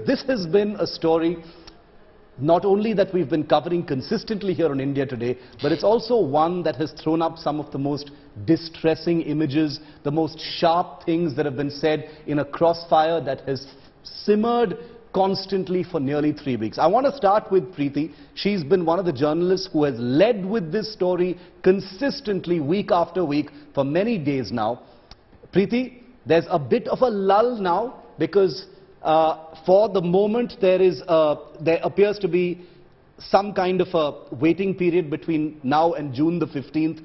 This has been a story not only that we've been covering consistently here on India Today, but it's also one that has thrown up some of the most distressing images, the most sharp things that have been said in a crossfire that has simmered constantly for nearly 3 weeks. I want to start with Preeti. She's been one of the journalists who has led with this story consistently week after week for many days now. Preeti, there's a bit of a lull now because for the moment there appears to be some kind of a waiting period between now and June the 15th,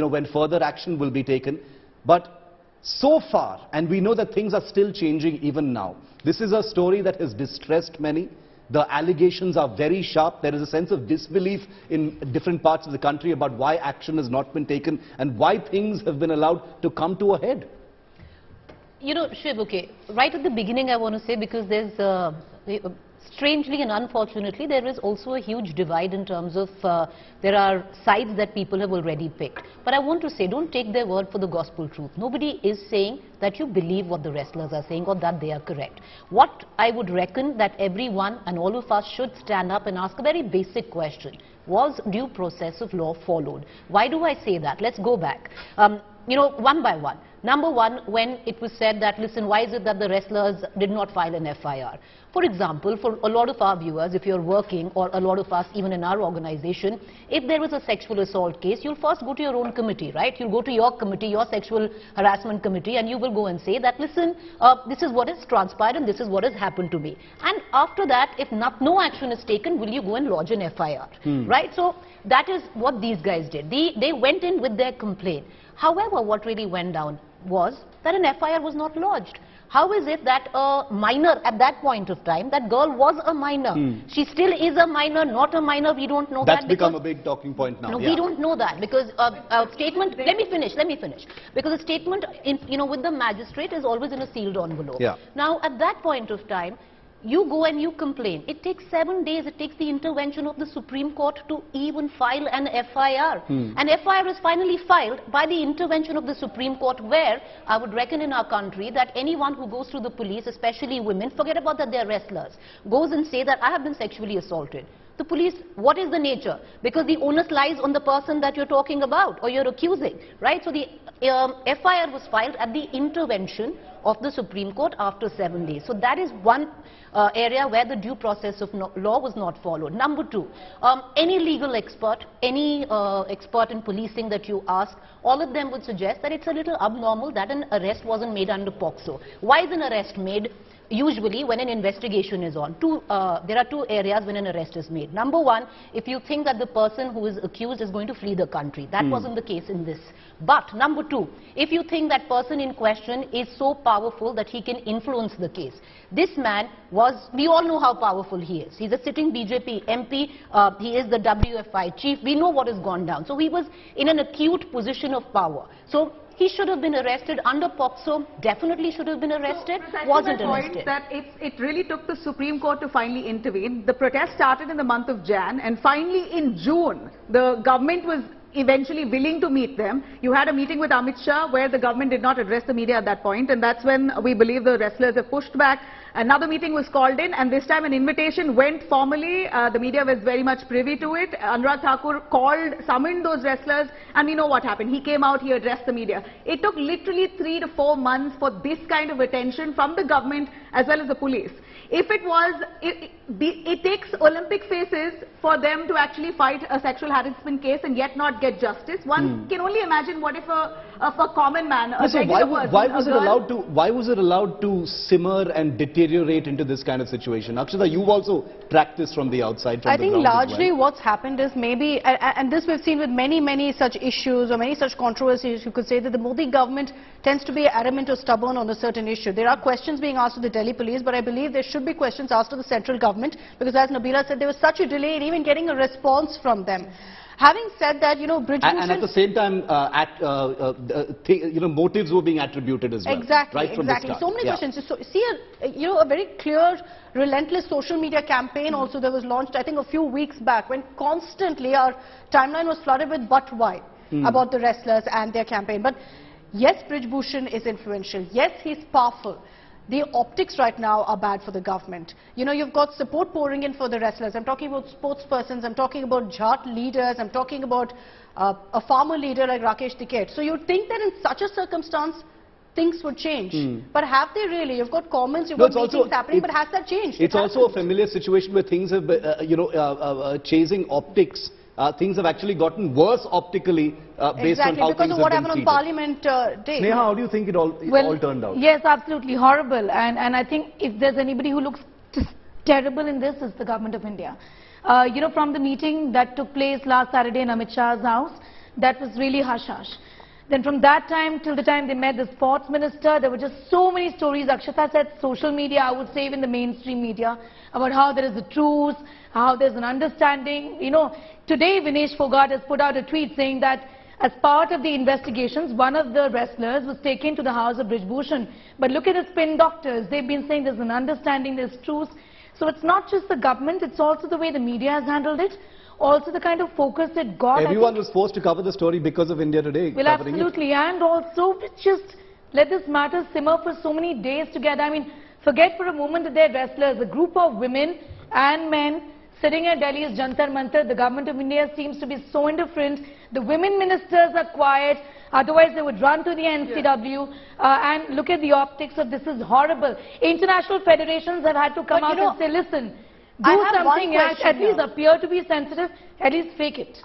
when further action will be taken. But so far, and we know that things are still changing even now, this is a story that has distressed many. The allegations are very sharp. There is a sense of disbelief in different parts of the country about why action has not been taken and why things have been allowed to come to a head. Shiv, okay, right at the beginning I want to say, because there's, strangely and unfortunately, there is also a huge divide in terms of, there are sides that people have already picked. But I want to say, don't take their word for the gospel truth. Nobody is saying that you believe what the wrestlers are saying or that they are correct. What I would reckon that everyone and all of us should stand up and ask a very basic question. Was due process of law followed? Why do I say that? Let's go back. One by one. Number one, when it was said that, listen, why is it that the wrestlers did not file an FIR? For example, for a lot of our viewers, if you're working, or a lot of us, even in our organization, if there was a sexual assault case, you'll first go to your own committee, right? You'll go to your committee, your sexual harassment committee, and you will go and say that, listen, this is what has transpired and this is what has happened to me. And after that, if no action is taken, will you go and lodge an FIR, right? So that is what these guys did. They went in with their complaint. However, what really went down was that an FIR was not lodged. How is it that a minor at that point of time, that girl was a minor? She still is a minor, not a minor, we don't know that. That's become a big talking point now. No, we don't know that because a statement, let me finish. Because a statement with the magistrate is always in a sealed envelope. Yeah. Now, at that point of time, you go and you complain. It takes 7 days. It takes the intervention of the Supreme Court to even file an FIR. An FIR is finally filed by the intervention of the Supreme Court, where I would reckon in our country that anyone who goes to the police, especially women, forget about that they're wrestlers, goes and say that I have been sexually assaulted. The police, what is the nature? Because the onus lies on the person that you're talking about or you're accusing, right? So the FIR was filed at the intervention of the Supreme Court after 7 days. So that is one area where the due process of law was not followed. Number two, any legal expert, any expert in policing that you ask, all of them would suggest that it's a little abnormal that an arrest wasn't made under Pocso. Why is an arrest made? Usually when an investigation is on, there are two areas when an arrest is made. Number one, if you think that the person who is accused is going to flee the country. That wasn't the case in this. But number two, if you think that person in question is so powerful that he can influence the case. This man was, we all know how powerful he is. He's a sitting BJP MP, he is the WFI chief, we know what has gone down. So he was in an acute position of power. So he should have been arrested under Pocso, definitely should have been arrested, wasn't arrested. That it really took the Supreme Court to finally intervene. The protest started in the month of Jan, and finally in June, the government was eventually willing to meet them. You had a meeting with Amit Shah where the government did not address the media at that point, and that's when we believe the wrestlers have pushed back. Another meeting was called in, and this time an invitation went formally. The media was very much privy to it. Anurag Thakur summoned those wrestlers, and we know what happened. He came out, he addressed the media. It took literally 3 to 4 months for this kind of attention from the government as well as the police. If it was, it takes Olympic faces for them to actually fight a sexual harassment case and yet not get justice. One can only imagine what if a common man, a regular person, why was it allowed to simmer and deteriorate into this kind of situation? Akshata, you've also tracked this from the outside. I think largely what's happened is maybe, and this we've seen with many such issues or many such controversies, you could say that the Modi government tends to be adamant or stubborn on a certain issue. There are questions being asked of the Delhi police, but I believe there should be questions asked of the central government, because as Nabila said, there was such a delay in even getting a response from them. Having said that, Brij Bhushan... And at the same time, motives were being attributed as well. Exactly, right from exactly. The start. So many questions. So, see, a very clear, relentless social media campaign also that was launched, I think, a few weeks back, when constantly our timeline was flooded with "but why" about the wrestlers and their campaign. But yes, Brij Bhushan is influential. Yes, he's powerful. the optics right now are bad for the government. You know, you've got support pouring in for the wrestlers. I'm talking about sportspersons, I'm talking about Jat leaders, I'm talking about a farmer leader like Rakesh Tikait. So you'd think that in such a circumstance, things would change. But have they really? You've got comments, you've got meetings happening, but has that changed? It's also a familiar situation where things have, chasing optics. Things have actually gotten worse optically based on how things have been treated. Because of what happened on Parliament Day. Sneha, how do you think it all turned out? Yes, absolutely horrible. And I think if there's anybody who looks just terrible in this, it's the government of India. From the meeting that took place last Saturday in Amit Shah's house, that was really hush-hush. Then from that time till the time they met the sports minister, there were just so many stories. Akshata said social media, I would say even the mainstream media, about how there is a truce, how there's an understanding. Today Vinesh Fogart has put out a tweet saying that as part of the investigations, one of the wrestlers was taken to the house of Brij Bhushan. But look at the spin doctors. They've been saying there's an understanding, there's truce. So it's not just the government, it's also the way the media has handled it. Also the kind of focus it got. Everyone was forced to cover the story because of India Today. Well, absolutely. And also just let this matter simmer for so many days together. I mean, forget for a moment that they're wrestlers. A group of women and men sitting at Delhi's Jantar Mantar. The government of India seems to be so indifferent. The women ministers are quiet. Otherwise, they would run to the NCW. And look at the optics of this is horrible. International federations have had to come out and say, listen, do something, at least appear to be sensitive, at least fake it.